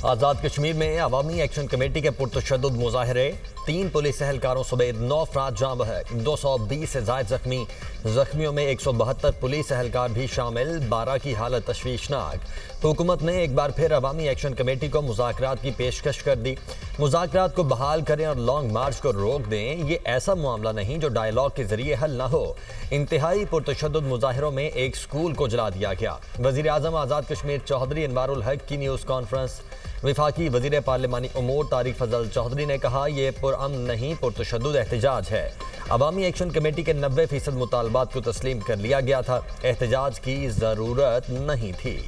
आज़ाद कश्मीर में अवामी action committee के पुरतशद्दुद मुजाहरे, 3 police एहलकारों समेत 9 अफराद जाँ बहक, 220 से ज़ायद जख्मी। जख्मियों में 172 पुलिस एहलकार भी शामिल, 12 की हालत तशवीशनाक। हुकूमत ने एक बार फिर अवामी एक्शन कमेटी को मुज़ाकरात की पेशकश कर दी। मुज़ाकरात को बहाल करें और लॉन्ग मार्च को रोक दें, ये ऐसा मामला नहीं जो डायलॉग के जरिए हल ना हो। इंतहाई पुरतशद्दुद मुजाहिरों में एक स्कूल को जला दिया गया। वज़ीर आज़म आज़ाद कश्मीर चौधरी अनवारुल हक की न्यूज़ कॉन्फ्रेंस। वफाकी वज़ीर पार्लिमानी उमूर तारिक फजल चौधरी ने कहा, यह पुरअमन नहीं पुरतशद्दुद एहतजाज है। अवामी एक्शन कमेटी के 90% मुतालबात को तस्लीम कर लिया गया था, एहतजाज की ज़रूरत नहीं थी।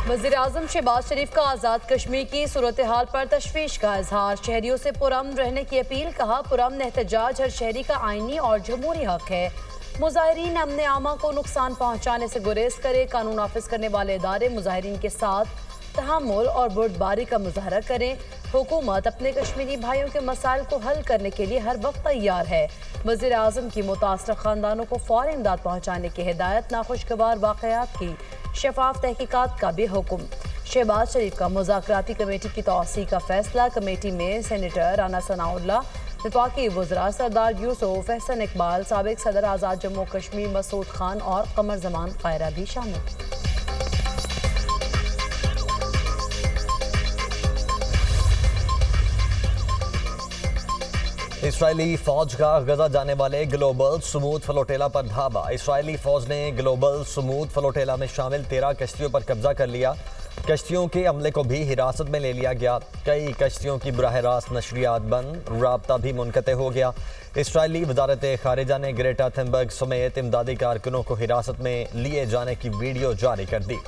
वज़ीर आज़म शहबाज शरीफ का आज़ाद कश्मीर की सूरत हाल पर तशवीश का इजहार, शहरियों से पुरअमन रहने की अपील। कहा, पुरअमन एहतजाज हर शहरी का आईनी और जमहूरी हक है। मुजाहिरीन अमन आमा को नुकसान पहुँचाने से गुरेज करे। कानून नाफिज करने वाले इदारे मुजाहिरीन के साथ तहम्मुल और बुर्दबारी का मुजाहरा करें। हुकूमत अपने कश्मीरी भाइयों के मसाइल को हल करने के लिए हर वक्त तैयार है। वज़ीर आज़म की मुतासर ख़ानदानों को फ़ौरी इमदाद पहुँचाने की हिदायत। नाखुशगवार वाक़यात की शफाफ तहकीकात का भी हुक्म। शहबाज शरीफ का मुज़ाकराती कमेटी की तौसीक़ का फैसला। कमेटी में सेनेटर राना सनाउल्लाह, वफाकी वज़रा सरदार यूसुफ, एहसन इकबाल, साबिक सदर आज़ाद जम्मू कश्मीर मसूद खान और कमर जमान कायरा भी शामिल। इसराइली फौज का गजा जाने वाले ग्लोबल स्मूथ फ्लोटेला पर धावा। इसराइली फौज ने ग्लोबल स्मूथ फ्लोटेला में शामिल 13 कश्तियों पर कब्जा कर लिया। कश्तियों के अमले को भी हिरासत में ले लिया गया। कई कश्तियों की बराह रास्त नशरियात बंद, राब्ता भी मुनक़ते हो गया। इसराइली वजारत खारिजा ने ग्रेटा थुनबर्ग समेत इमदादी कारकुनों को हिरासत में लिए जाने की वीडियो जारी कर दी।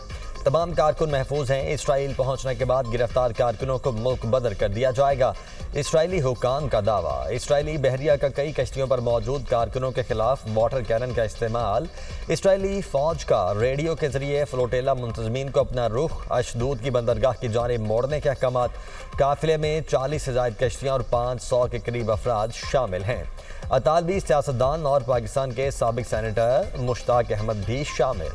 तमाम कारकुन महफूज हैं। इसराइल पहुंचने के बाद गिरफ्तार कारकुनों को मुल्क बदर कर दिया जाएगा। इसराइली हुकाम का दावा। इसराइली बहरिया का कई कश्तियों पर मौजूद कारकुनों के खिलाफ वाटर कैनन का इस्तेमाल। इसराइली फौज का रेडियो के जरिए फ्लोटेला मुंतजमीन को अपना रुख अशदूद की बंदरगाह की जानिब मोड़ने के अहकाम। काफिले में 40 से ज़ायद कश्तियाँ और 500 के करीब अफराद शामिल हैं। अतालवी सियासतदान और पाकिस्तान के साबिक सेनेटर मुश्ताक अहमद भी शामिल।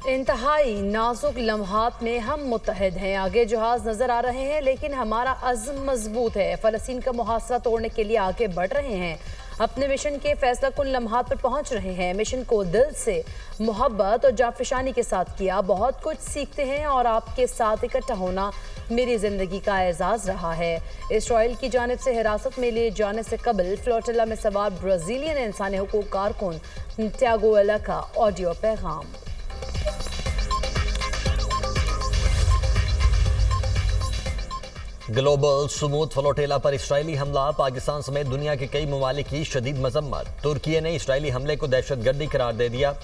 इंतहाई नाजुक लम्हात में हम मुत्तहिद हैं। आगे जहाज नजर आ रहे हैं, लेकिन हमारा अज़्म मजबूत है। फ़लस्तीन का मुहासरा तोड़ने के लिए आगे बढ़ रहे हैं। अपने मिशन के फैसला कुन लम्हात पर पहुंच रहे हैं। मिशन को दिल से, मोहब्बत और जाफिशानी के साथ किया। बहुत कुछ सीखते हैं और आपके साथ इकट्ठा होना मेरी ज़िंदगी का एजाज़ रहा है। इसराइल की जानिब से हिरासत में लिए जाने से कबल फ्लोटिला में सवार ब्राज़ीलियन इंसानी हुकूक कारकुन थियागो एला का ऑडियो पैगाम। ग्लोबल स्मूथ फ्लोटेला पर इसराइली हमला। पाकिस्तान समेत दुनिया के कई ममालिक की शदीद मजम्मत। तुर्की ने इसराइली हमले को दहशतगर्दी करार दे दिया।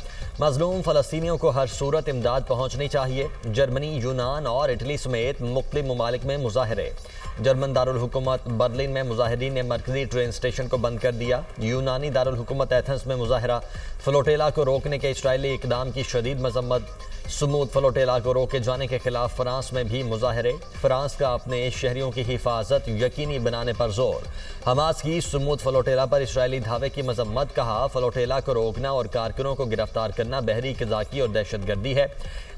मजलूम फ़लस्तीनियों को हर सूरत इमदाद पहुँचनी चाहिए। जर्मनी, यूनान और इटली समेत मुख्तलिफ ममालिक में मुजाहरे। जर्मन दारुल हुकूमत बर्लिन में मुजाहिरीन ने मरकजी ट्रेन स्टेशन को बंद कर दिया। यूनानी दारुल हुकूमत एथेंस में मुजाहरा। फ्लोटेला को रोकने के इसराइली इकदाम की शदीद मजम्मत। स्मूथ फ्लोटेला को रोके जाने के खिलाफ फ्रांस में भी मुजाहरे। फ्रांस का अपने शहरियों की हिफाजत यकीनी बनाने पर जोर। हमास की स्मूथ फ्लोटेला पर इसराइली धावे की मजम्मत। कहा, फ्लोटेला को रोकना और कारकुनों को गिरफ्तार करना बहरी कज़ाकी और दहशतगर्दी है।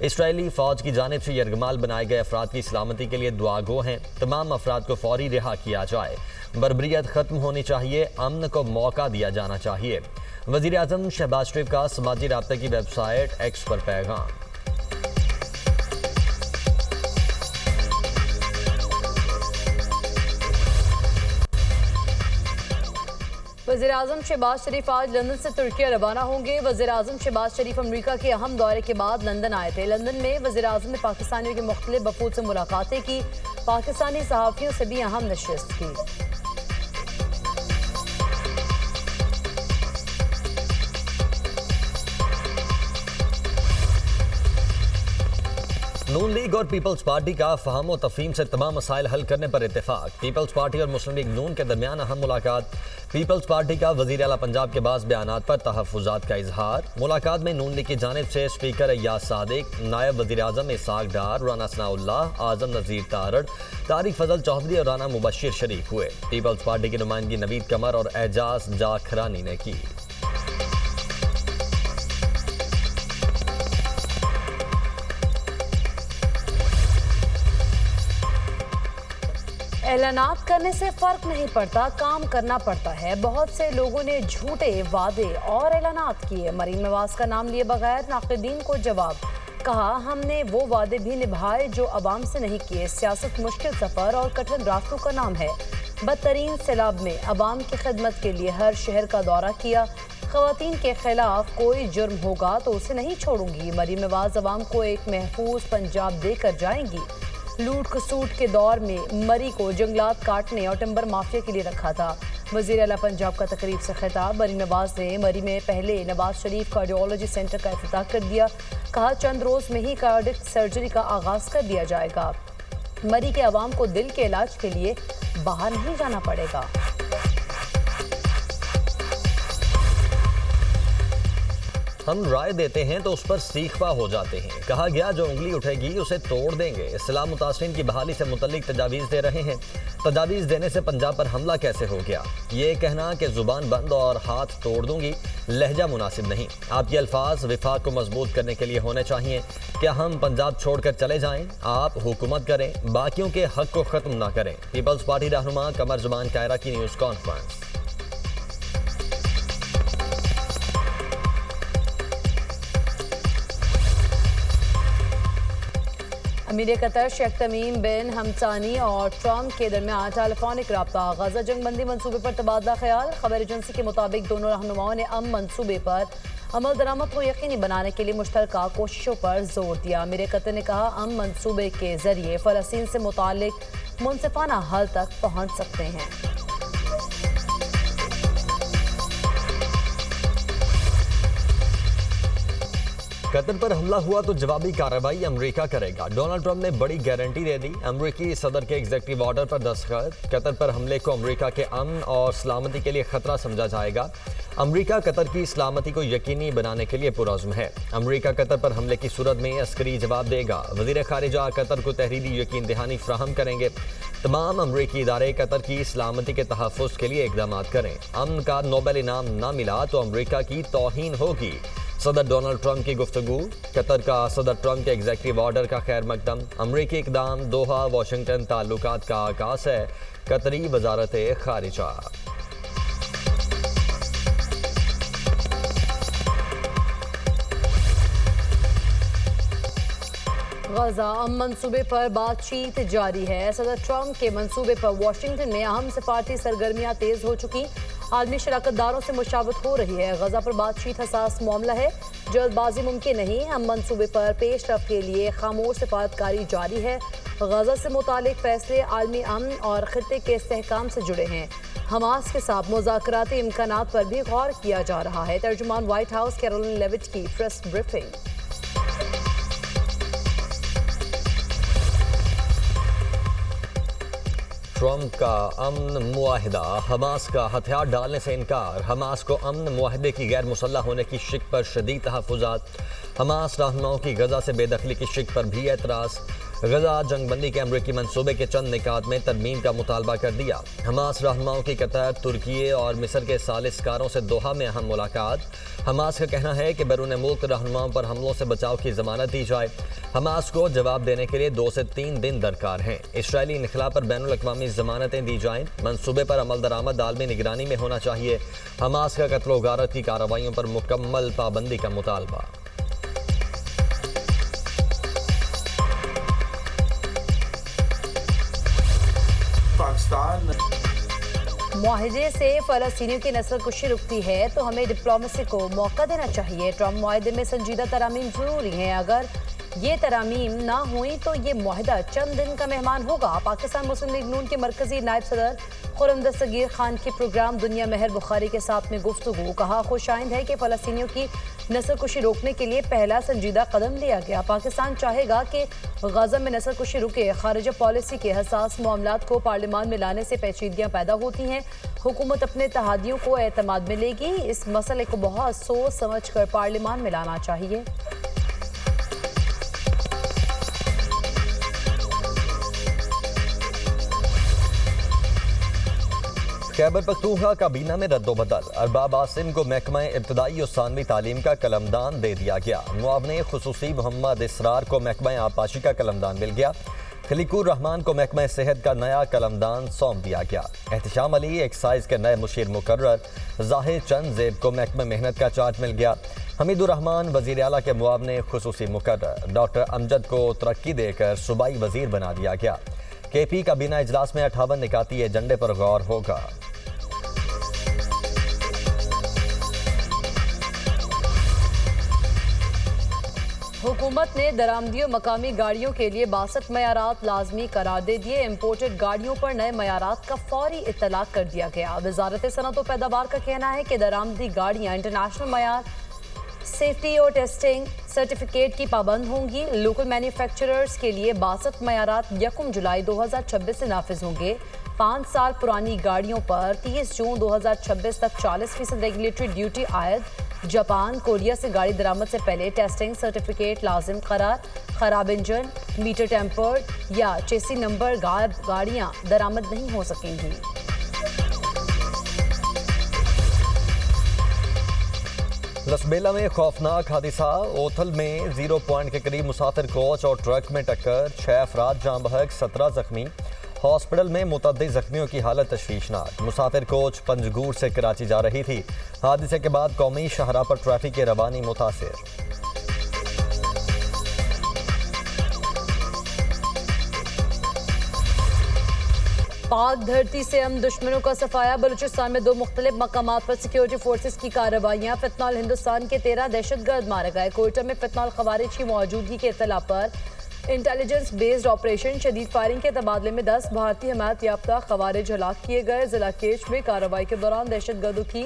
इसराइली फौज की जानिब से यरगमाल बनाए गए अफराद की सलामती के लिए दुआगो हैं। तमाम अफराद को फौरी रिहा किया जाए। बर्बरियत खत्म होनी चाहिए। अमन को मौका दिया जाना चाहिए। वज़ीर आज़म शहबाज शरीफ का समाजी राब्ते की वेबसाइट एक्स पर पैगाम। वज़ीर आज़म शहबाज शरीफ आज लंदन से तुर्की रवाना होंगे। वज़ीर आज़म शहबाज शरीफ अमरीका के अहम दौरे के बाद लंदन आए थे। लंदन में वज़ीर आज़म ने पाकिस्तानियों के मुख्तलिफ वफूद से मुलाकातें की। पाकिस्तानी सहाफ़ियों से भी अहम नशिस्त की। नून लीग और पीपल्स पार्टी का फहम और तफहीम से तमाम मसाइल हल करने पर इत्तेफाक। पीपल्स पार्टी और मुस्लिम लीग नून के दरमियान अहम मुलाकात। पीपल्स पार्टी का वज़ीर आला पंजाब के बाज़ बयानात पर तहफ़्फ़ुज़ात का इजहार। मुलाकात में नून लीग की जानिब से स्पीकर अय्याज सादिक, नायब वज़ीर आज़म इसाक डार, राना सनाउल्लाह, आज़म नज़ीर तारड़, तारिक फजल चौधरी और राना मुबश्शिर शरीक हुए। पीपल्स पार्टी की नुमाइंदगी नवीद कमर और एजाज जाखरानी ने की। ऐलानात करने से फर्क नहीं पड़ता, काम करना पड़ता है। बहुत से लोगों ने झूठे वादे और ऐलानात किए। मरीम नवाज का नाम लिए बगैर नाक़िदीन को जवाब। कहा, हमने वो वादे भी निभाए जो अवाम से नहीं किए। सियासत मुश्किल सफ़र और कठिन रास्तों का नाम है। बदतरीन सैलाब में अवाम की खिदमत के लिए हर शहर का दौरा किया। ख़वातीन के खिलाफ कोई जुर्म होगा तो उसे नहीं छोड़ूंगी। मरीम नवाज अवाम को एक महफूज पंजाब देकर जाएंगी। लूट खसूट के दौर में मरी को जंगलात काटने और टिम्बर माफिया के लिए रखा था। वज़ीर आला पंजाब का तकरीब से खिताब। मरीम नवाज ने मरी में पहले नवाज शरीफ कार्डियोलॉजी सेंटर का इफ्तिताह कर दिया। कहा, चंद रोज़ में ही कार्डिक सर्जरी का आगाज़ कर दिया जाएगा। मरी के अवाम को दिल के इलाज के लिए बाहर नहीं जाना पड़ेगा। हम राय देते हैं तो उस पर सीखवा हो जाते हैं। कहा गया, जो उंगली उठेगी उसे तोड़ देंगे। इस्लाम मुतासरीन की बहाली से मुतल्लिक तजावीज़ दे रहे हैं। तजावीज़ देने से पंजाब पर हमला कैसे हो गया? ये कहना कि ज़ुबान बंद और हाथ तोड़ दूंगी, लहजा मुनासिब नहीं। आपके अल्फाज विफाक को मजबूत करने के लिए होने चाहिए। क्या हम पंजाब छोड़कर चले जाएं? आप हुकूमत करें, बाकियों के हक को ख़त्म ना करें। पीपल्स पार्टी रहनुमा कमर जुमान कायरा की न्यूज़ कॉन्फ्रेंस। अमीर कतर शेख तमीम बिन हमसानी और ट्रंप के दरमियान टेलीफोनिक रब्ता। गजा जंग बंदी मनसूबे पर तबादला ख्याल। खबर एजेंसी के मुताबिक दोनों रहनुमाओं ने मनसूबे पर अमल दरामद को यकीनी बनाने के लिए मुश्तरका कोशिशों पर जोर दिया। अमीर कतर ने कहा, मनसूबे के जरिए फ़लस्तीन से मुताल्लिक मुनसिफाना हल तक पहुँच सकते हैं। कतर पर हमला हुआ तो जवाबी कार्रवाई अमेरिका करेगा। डोनाल्ड ट्रंप ने बड़ी गारंटी दे दी। अमेरिकी सदर के एग्जीक्यूटिव ऑर्डर पर दस्तखत। कतर पर हमले को अमेरिका के अमन और सलामती के लिए खतरा समझा जाएगा। अमेरिका कतर की सलामती को यकीनी बनाने के लिए पुरज़्म है। अमेरिका कतर पर हमले की सूरत में अस्करी जवाब देगा। वज़ीर ख़ारिजा कतर को तहरीरी यकीन दहानी फ्राहम करेंगे। तमाम अमेरिकी इदारे कतर की सलामती के तहफ़्फ़ुज़ के लिए इक़दाम करें। अमन का नोबेल इनाम न मिला तो अमेरिका की तौहीन होगी। सदर डोनाल्ड ट्रंप की गुफ्तगू। कतर का सदर ट्रंप के एग्जीक्यूटिव ऑर्डर का खैर मकदम। अमरीकी इक़दाम दोहा वाशिंगटन ताल्लुकात का आगाज़ है। कतरी वज़ारत ख़ारिजा। गजा मनसूबे पर बातचीत जारी है। सदर ट्रंप के मनसूबे पर वाशिंगटन में अहम सिफारती सरगर्मियां तेज हो चुकी। आलमी शराकतदारों से मुशावरत हो रही है। गजा पर बातचीत हसास मामला है, जल्दबाजी मुमकिन नहीं। हम मनसूबे पर पेशरफ्त के लिए खामोश सिफारतकारी जारी है। गजा से मुतालिक फैसले आलमी अमन और खित्ते के इस्तेहकाम से जुड़े हैं। हमास के साथ मुज़ाकराती इम्कानात पर भी गौर किया जा रहा है। तर्जुमान व्हाइट हाउस कैरोलिन लेविट की प्रेस ब्रीफिंग। ट्रंप का अमन मुआहिदा। हमास का हथियार डालने से इनकार। हमास को अमन मुआहिदे की गैर मुसल्लह होने की शिक पर शदीद तहफ़्फ़ुज़ात। हमास रहनुमाओं की गजा से बेदखली की शिक पर भी एतराज़। गजा जंगबंदी के अमरीकी मंसूबे के चंद निकात में तरमीम का मुतालबा कर दिया। हमास रहनुमाओं की कतर, तुर्की और मिस्र के सालिसकारों से दोहा में अहम मुलाकात। हमास का कहना है कि बैरून मुल्क रहनुमाओं पर हमलों से बचाव की जमानत दी जाए। हमास को जवाब देने के लिए 2 से 3 दिन दरकार हैं। इसराइली इनखला पर बैनुल अक़वामी जमानतें दी जाएं। मंसूबे पर अमल दरामद आलमी निगरानी में होना चाहिए। हमास का कत्ल व गारत की कार्रवाइयों पर मुकम्मल पाबंदी का मुतालबा। मुआहिदे से फ़लस्तीनियों की नस्लकुशी रुकती है तो हमें डिप्लोमेसी को मौका देना चाहिए। ट्रंप मुआहिदे में संजीदा तरामीम ज़रूरी हैं। अगर ये तरामीम ना हुई तो ये मुआहदा चंद दिन का मेहमान होगा। पाकिस्तान मुस्लिम लीग नून के मरकजी नायब सदर खुर्रम दस्तगीर खान के प्रोग्राम दुनिया मेहर बुखारी के साथ में गुफ्तगू। कहा, खुशाइंद है कि फ़लस्तीनियों की नस्लकुशी रोकने के लिए पहला संजीदा कदम लिया गया। पाकिस्तान चाहेगा कि गजा में नस्लकुशी रुके। खारिजा पॉलिसी के हसास मामलात को पार्लियामान में लाने से पेचीदगियाँ पैदा होती हैं। हुकूमत अपने इत्तेहादियों को एतमाद में लेगी। इस मसले को बहुत सोच समझ कर पार्लियामान में लाना चाहिए। खैबर पख्तूनख्वा काबीना में रद्दोबदल। अरबाब आसिम को महकमा इब्तदाई और सानवी तालीम का कलमदान दे दिया गया। मुआवने खुसूसी मोहम्मद इसरार को महकमा आपाशी का कलमदान मिल गया। खलीकुर रहमान को महकमा सेहत का नया कलमदान सौंप दिया गया। एहतशाम अली एक्साइज के नए मुशीर मुकर्रर। जाहिर चंद ज़ेब को महकमा मेहनत का चार्ज मिल गया। हमीदुर रहमान वज़ीर आला के मुआवने खुसूसी मुकर्रर। डॉक्टर अमजद को तरक्की देकर सूबाई वज़ीर बना दिया गया। KP काबीना इजलास में 58 निकाती एजेंडे पर गौर होगा। हुकूमत ने दरामदी और मकामी गाड़ियों के लिए 62 मयारात लाजमी करार दे दिए। इम्पोर्टेड गाड़ियों पर नए मयारात का फौरी इत्तलाक कर दिया गया। वजारत सनअत और पैदावार का कहना है कि दरामदी गाड़ियाँ इंटरनेशनल मयार, सेफ्टी और टेस्टिंग सर्टिफिकेट की पाबंद होंगी। लोकल मैन्युफैक्चरर्स के लिए 62 मयारात 1 जुलाई 2026 से नाफिज होंगे। 5 साल पुरानी गाड़ियों पर 30 जून 2026 तक 40% रेगुलेटरी ड्यूटी आयद। जापान, कोरिया से गाड़ी दरामद से पहले टेस्टिंग सर्टिफिकेट लाजिम करार। खराब इंजन, मीटर टेम्पर्ड या चेसी नंबर गायब गाड़ियां दरामद नहीं हो सकेंगी। लसबेला में खौफनाक हादिसा। ओथल में 0 पॉइंट के करीब मुसाफिर कोच और ट्रक में टक्कर। 6 अफराद जाँ बहक, 17 जख्मी। हॉस्पिटल में मुतअद्दिद जख्मियों की हालत तशवीशनाक। मुसाफिर कोच पंजगूर से कराची जा रही थी। हादसे के बाद कौमी शाहराह पर ट्रैफिक की रवानी मुतासिर। पाक धरती से हम दुश्मनों का सफाया। बलूचिस्तान में 2 मुख्तलिफ मकामात पर सिक्योरिटी फोर्सेस की कार्रवाइयाँ। फितनॉल हिंदुस्तान के 13 दहशतगर्द मारे गए। कोयटा में फितनॉल खवारिज की मौजूदगी के इत्तला पर इंटेलिजेंस बेस्ड ऑपरेशन शदीद फायरिंग के तबादले में 10 भारतीय हिमायत याफ्ता खवारिज हलाक किए गए। जिला केच में कार्रवाई के दौरान दहशतगर्दों की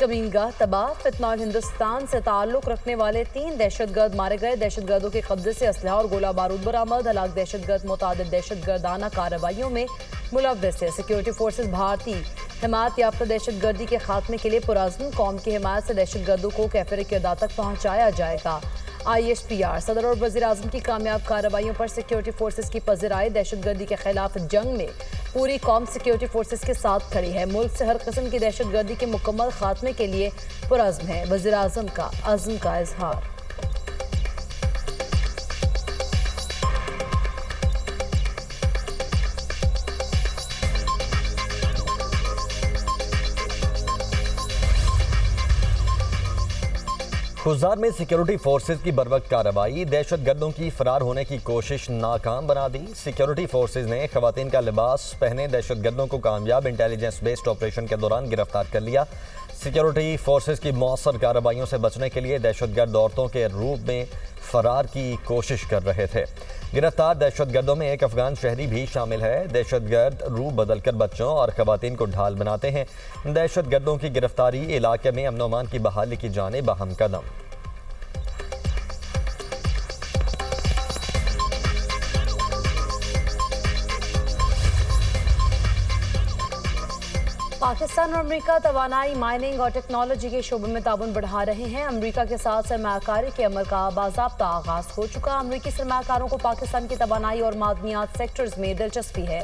कमीनगाह तबाह। फितनॉल हिंदुस्तान से ताल्लुक रखने वाले 3 दहशतगर्द मारे गए। दहशतगर्दों के कब्जे से असलहा और गोला बारूद बरामद। हलाक दहशतगर्द मुतादिद दहशतगर्दाना कार्रवाइयों में मुलव्वस है। सिक्योरिटी फोर्सेस भारतीय हिमायत याफ्ता दहशतगर्दी के खात्मे के लिए पुरअज़्म। कौम की हिमायत से दहशतगर्दों को कैफिर क़यादत तक पहुँचाया जाएगा। ISPR सदर और वज़ीर आज़म की कामयाब कार्रवाइयों पर सिक्योरिटी फोर्सेस की पज़िराई। दहशतगर्दी के खिलाफ जंग में पूरी कौम सिक्योरिटी फोर्सेस के साथ खड़ी है। मुल्क से हर किस्म की दहशतगर्दी के मुकम्मल खात्मे के लिए पुरअज़्म है। वज़ीर आज़म का अज़्म का इज़हार। खुजार में सिक्योरिटी फोर्सेस की बरवक्त कार्रवाई। दहशतगर्दों की फरार होने की कोशिश नाकाम बना दी। सिक्योरिटी फोर्सेस ने खवातीन का लिबास पहने दहशतगर्दों को कामयाब इंटेलिजेंस बेस्ड ऑपरेशन के दौरान गिरफ्तार कर लिया। सिक्योरिटी फोर्सेस की मौसर कार्रवाइयों से बचने के लिए दहशतगर्द औरतों के रूप में फरार की कोशिश कर रहे थे। गिरफ्तार दहशतगर्दों में एक अफगान शहरी भी शामिल है। दहशतगर्द रूप बदलकर बच्चों और खवातीन को ढाल बनाते हैं। दहशतगर्दों की गिरफ्तारी इलाके में अमन अमान की बहाली की जानिब अहम कदम। पाकिस्तान और अमेरिका तवानाई, माइनिंग और टेक्नोलॉजी के शोबे में ताउन बढ़ा रहे हैं। अमेरिका के साथ सरमायाकारी के अमल का बाज़ाब्ता आगाज हो चुका। अमेरिकी सरमायाकारों को पाकिस्तान की तवानाई और मादनियात सेक्टर्स में दिलचस्पी है।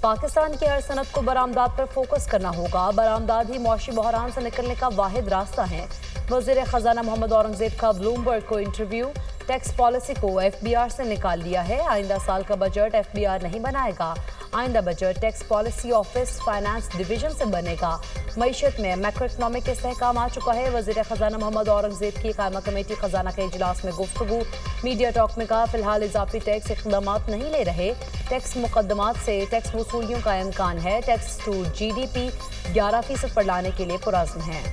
पाकिस्तान की हर सनत को बरामदात पर फोकस करना होगा। बरामदात ही मुआशी बहरान से निकलने का वाहिद रास्ता है। वज़ीर ख़जाना मोहम्मद औरंगज़ेब का ब्लूमबर्ग को इंटरव्यू। टैक्स पॉलिसी को FBR से निकाल लिया है। आइंदा साल का बजट FBR नहीं बनाएगा। आइंदा budget tax policy office finance division से बनेगा। मईशत में मैक्रो इकनॉमिक इस्तेहकाम आ चुका है। वज़ीर ख़जाना मोहम्मद औरंगज़ेब की कायमा कमेटी ख़जाना के इजलास में गुफ्तगू। मीडिया टॉक में कहा, फिलहाल इजाफी टैक्स इक़दामात नहीं ले रहे। टैक्स मुकदमात से टैक्स वसूलियों का इम्कान है। टैक्स टू GDP 11% पर लाने के लिए पुरअज़्म है।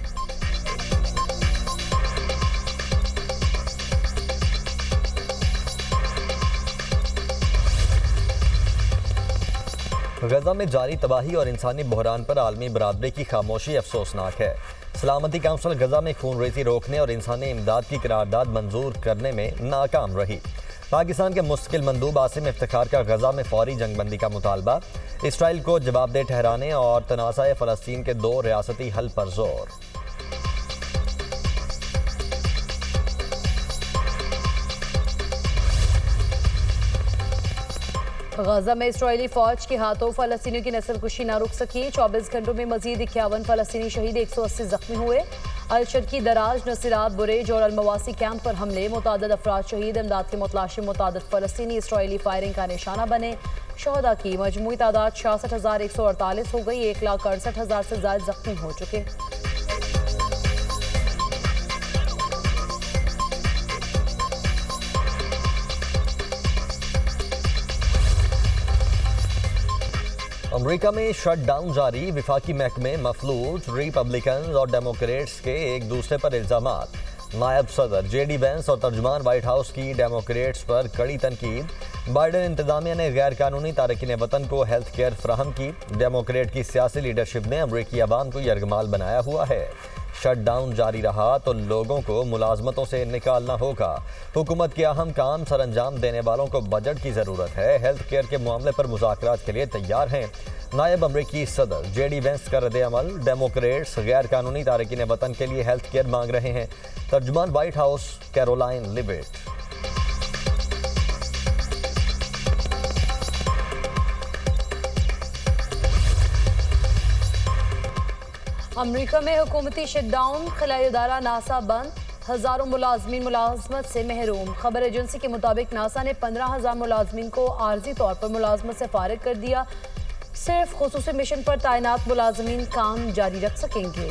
गजा में जारी तबाही और इंसानी बहरान पर आलमी बरादरी की खामोशी अफसोसनाक है। सलामती काउंसिल गजा में खूनरेजी रोकने और इंसानी इमदाद की करारदाद मंजूर करने में नाकाम रही। पाकिस्तान के मुस्तकिल मंदूब आसिम इफ्तिखार का गजा में फौरी जंगबंदी का मुतालबा, इसराइल को जवाबदेह ठहराने और तनाज़ा फ़लस्तीन के 2 रियासती हल पर जोर। गजा में इसराइली फौज के हाथों फलस्तीनियों की नस्लकुशी न रुक सकी। 24 घंटों में मजीद 51 फलस्तीनी शहीद, 180 जख्मी हुए। अलशद की दराज, नसीरात, बुरेज और अलमवासी कैंप पर हमले, मुतादद अफराद शहीद। इमदाद के मुतलाशिम मुतादद फलस्तीनी इसराइली फायरिंग का निशाना बने। शहदा की मजमूई तादाद 66,148 हो गई। 1,68,000 से ज्यादा जख्मी हो चुके। अमेरिका में शटडाउन जारी, विफाकी महकमे मफलूज, रिपब्लिकन और डेमोक्रेट्स के एक दूसरे पर इल्जामात। नायब सदर जेडी वेंस और तर्जुमान व्हाइट हाउस की डेमोक्रेट्स पर कड़ी तनकीद। बाइडेन इंतजामिया ने गैर कानूनी तारकीन वतन को हेल्थ केयर फ्राहम की। डेमोक्रेट की सियासी लीडरशिप ने अमरीकी अवाम को यरगमाल बनाया हुआ है। शटडाउन जारी रहा तो लोगों को मुलाजमतों से निकालना होगा। हुकूमत के अहम काम सर अंजाम देने वालों को बजट की ज़रूरत है। हेल्थ केयर के मामले पर मुज़ाकरात के लिए तैयार हैं। नायब अमरीकी सदर जेडी वेंस का रद्द-ए-अमल, डेमोक्रेट्स गैर कानूनी तारकीन वतन के लिए हेल्थ केयर मांग रहे हैं। तर्जुमान व्हाइट हाउस कैरोलाइन लिविट। अमरीका में हुकूमती शटडाउन, खलाई इदारा नासा बंद, हजारों मुलाजमीन मुलाजमत से महरूम। खबर एजेंसी के मुताबिक नासा ने 15,000 मुलाजमीन को आर्जी तौर पर मुलाजमत से फारिग कर दिया। सिर्फ खुसूसी मिशन पर तैनात मुलाजमीन काम जारी रख सकेंगे।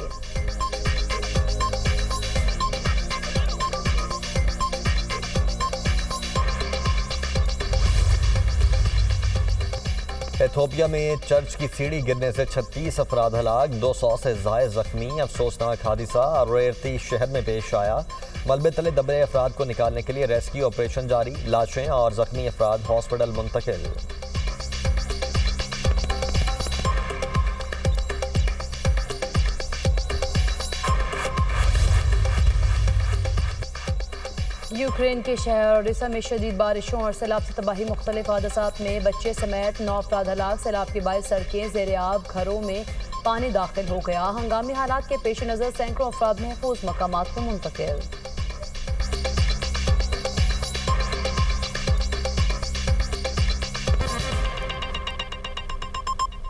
एथोपिया में चर्च की सीढ़ी गिरने से 36 अफराद हलाक, 200 से ज़ायद जख्मी। अफसोसनाक हादिसा रेरती शहर में पेश आया। मलबे तले दबे अफराद को निकालने के लिए रेस्क्यू ऑपरेशन जारी। लाशें और जख्मी अफराद हॉस्पिटल मुंतकिल। यूक्रेन के शहर ओडेसा में शदीद बारिशों और सैलाब से तबाही, मुख्तलिफ हादसात में बच्चे समेत 9 अफराद हलाक। सैलाब के बायस सड़कें ज़ेर आब, घरों में पानी दाखिल हो गया। हंगामी हालात के पेश नज़र सैकड़ों अफराद महफूज मकामात को मुंतकिल।